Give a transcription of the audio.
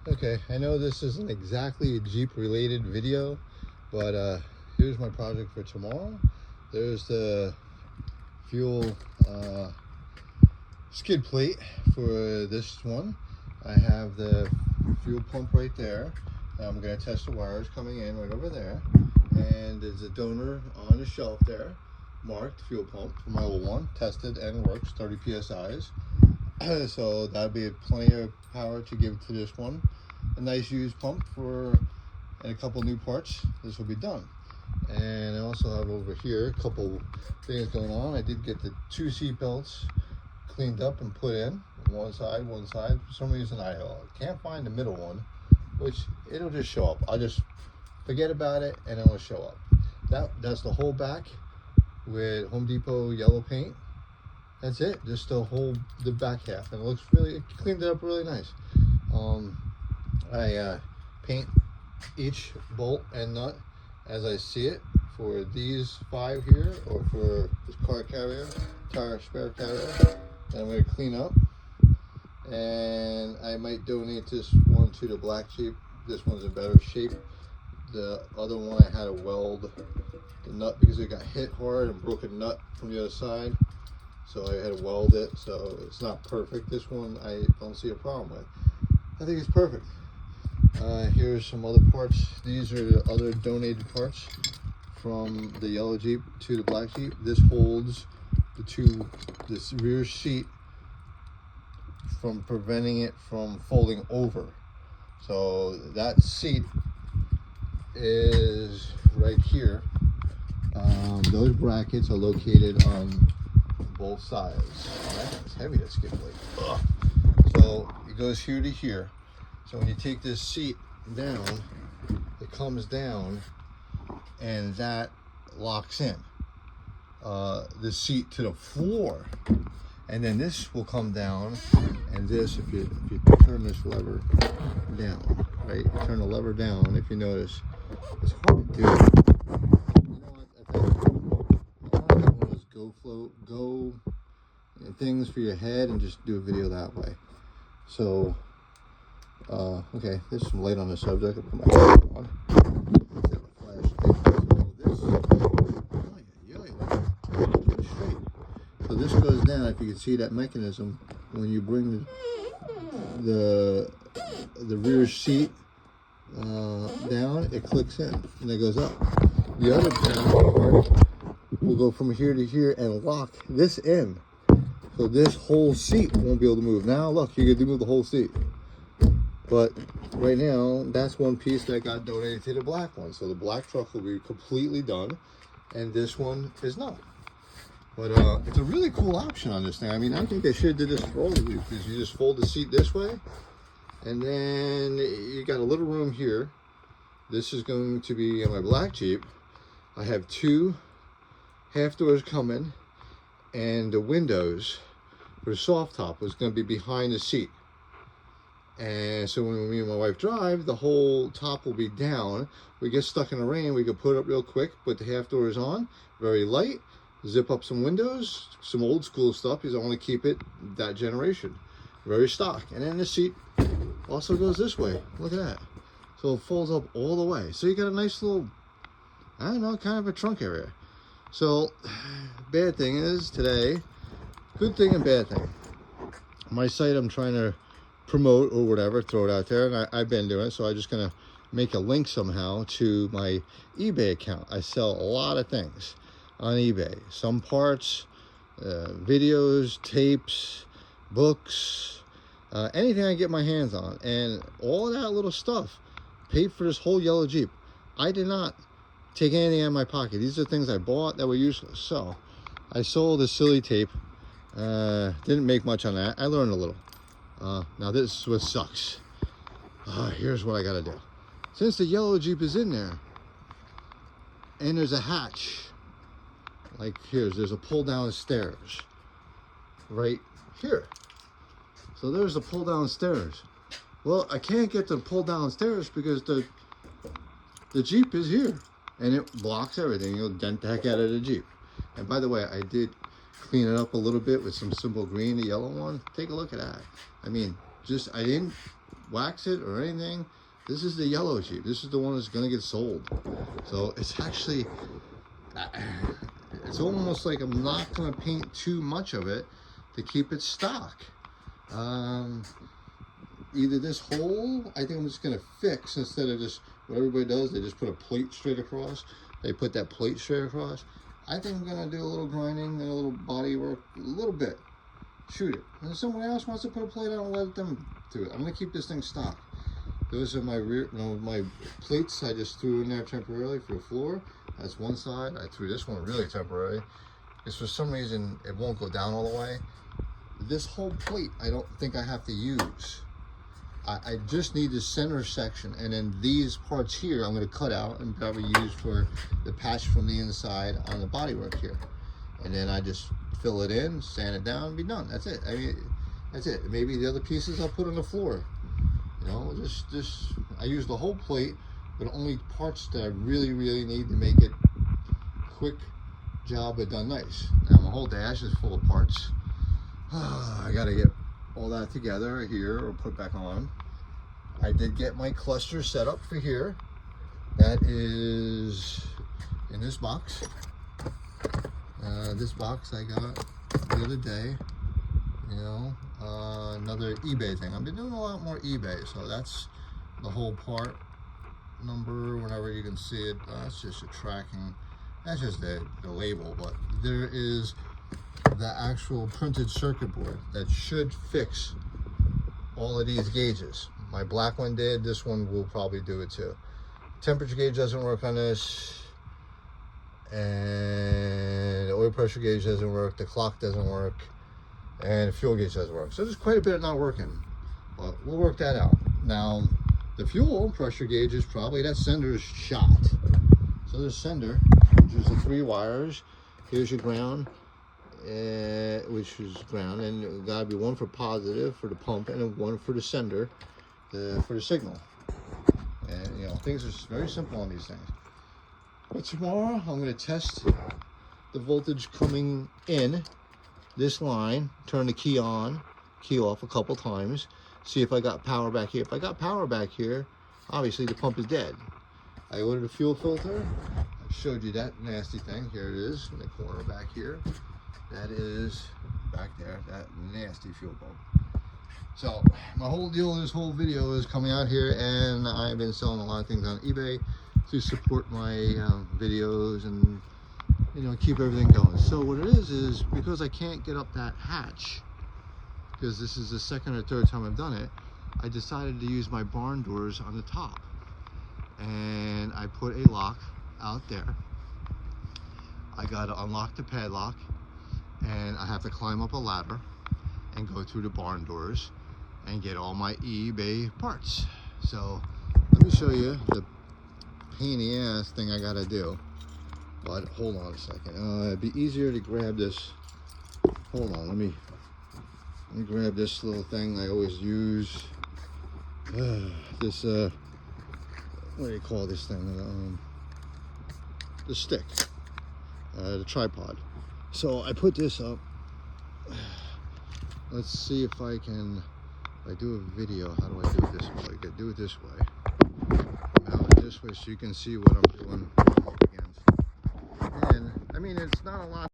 Okay, I know this isn't exactly a Jeep related video, but here's my project for tomorrow. There's the fuel skid plate for this one. I have the fuel pump right there. I'm going to test the wires coming in right over there. And there's a donor on the shelf there, marked fuel pump for my old one, tested and works, 30 psi's. So that'd be plenty of power to give to this one. A nice used pump for, and a couple new parts. This will be done. And I also have over here a couple things going on. I did get the 2 seat belts cleaned up and put in, one side. For some reason I can't find the middle one, which it'll just show up. I'll just forget about it and it'll show up. That's the whole back with Home Depot yellow paint. That's it, just the back half, and it cleaned it up really nice. I paint each bolt and nut as I see it for these 5 here, or for this tire spare carrier. And I'm going to clean up, and I might donate this one to the black Jeep. This one's in better shape. The other one I had to weld the nut because it got hit hard and broke a nut from the other side. So I had to weld it, so it's not perfect. This one I don't see a problem with. I think it's perfect. Here's some other parts. These are the other donated parts from the yellow Jeep to the black Jeep. This holds this rear seat from preventing it from folding over. So that seat is right here. Those brackets are located on both sides. It's heavy, that skid plate. Ugh. So it goes here to here. So when you take this seat down, it comes down and that locks in the seat to the floor. And then this will come down, and this, if you turn this lever down, right? Turn the lever down, if you notice, it's hard to do. You know what? I want to have one of those go things for your head and just do a video that way. So, okay, there's some light on the subject. I'll put my camera on. So this goes down. If you can see that mechanism, when you bring the rear seat down, it clicks in and it goes up. The other part will go from here to here and lock this in. So this whole seat won't be able to move. Now look, you can move the whole seat. But right now, that's one piece that got donated to the black one. So the black truck will be completely done, and this one is not. But it's a really cool option on this thing. I mean, I think they should have did this for all of you, because you just fold the seat this way, and then you got a little room here. This is going to be on my black Jeep. I have 2 half doors coming, and the windows for the soft top was going to be behind the seat. And so when me and my wife drive, the whole top will be down. We get stuck in the rain, we can put it up real quick, put the half doors on, very light, zip up some windows, some old school stuff, because I want to keep it that generation, very stock. And then the seat also goes this way. Look at that. So it folds up all the way. So you got a nice little, I don't know, kind of a trunk area. So bad thing is today, good thing and bad thing. My site I'm trying to promote or whatever, throw it out there, and I've been doing it, so I'm just gonna make a link somehow to my eBay account. I sell a lot of things on eBay, some parts, videos, tapes, books, anything I get my hands on, and all that little stuff paid for this whole yellow Jeep. I did not take anything out of my pocket. These are things I bought that were useless. So I sold a silly tape, didn't make much on that. I learned a little. Now this is what sucks. Here's what I gotta do. Since the yellow Jeep is in there, and there's a hatch, like there's a pull down stairs right here. So there's the pull down stairs. Well, I can't get the pull down stairs because the Jeep is here, and it blocks everything. You'll dent the heck out of the Jeep. And by the way, I did clean it up a little bit with some simple green, the yellow one. Take a look at that. I mean, I didn't wax it or anything, this is the yellow Jeep. This is the one that's gonna get sold. So it's actually, it's almost like I'm not gonna paint too much of it to keep it stock. Either this hole, I think I'm just gonna fix, instead of just what everybody does, they just put a plate straight across. They put that plate straight across. I think I'm gonna do a little grinding and a little body work, a little bit. Shoot it. And if someone else wants to put a plate on, let them do it. I'm gonna keep this thing stock. Those are my my plates I just threw in there temporarily for the floor. That's one side. I threw this one really temporary, because for some reason it won't go down all the way. This whole plate I don't think I have to use. I just need the center section, and then these parts here I'm going to cut out and probably use for the patch from the inside on the bodywork here. And then I just fill it in, sand it down, and be done. That's it. I mean, that's it. Maybe the other pieces I'll put on the floor. You know, just I use the whole plate, but only parts that I really need to make it quick job but done nice. Now my whole dash is full of parts. I got to get all that together here or put back on. I did get my cluster set up for here. That is in this box. This box I got the other day. You know, another eBay thing. I've been doing a lot more eBay, so that's the whole part number. Whenever you can see it, that's just a tracking. That's just the label, but there is the actual printed circuit board that should fix all of these gauges. My black one did. This one will probably do it too. Temperature gauge doesn't work on this, and the oil pressure gauge doesn't work, the clock doesn't work, and the fuel gauge doesn't work. So there's quite a bit not working, but we'll work that out. Now the fuel pressure gauge is probably, that sender is shot. So the sender, which is the 3 wires, here's your ground, which is ground, and it gotta be one for positive for the pump and one for the sender, for the signal. And you know, things are very simple on these things. But tomorrow I'm going to test the voltage coming in this line, turn the key on, key off a couple times, see if I got power back here. If I got power back here, obviously the pump is dead. I ordered a fuel filter. I showed you that nasty thing. Here it is in the corner back here. That is back there, that nasty fuel pump. So my whole deal, this whole video is coming out here, and I've been selling a lot of things on eBay to support my videos and, you know, keep everything going. So what it is because I can't get up that hatch, because this is the second or third time I've done it, I decided to use my barn doors on the top, and I put a lock out there. I got to unlock the padlock, and I have to climb up a ladder and go through the barn doors and get all my eBay parts. So let me show you the pain in the ass thing I gotta do. But hold on a second. It'd be easier to grab this. Hold on, let me grab this little thing I always use. This what do you call this thing? The stick, the tripod. So I put this up. Let's see if I can, if I do a video, how do I do it this way? I can do it this way. Mount it this way so you can see what I'm doing up against. And I mean, it's not a lot.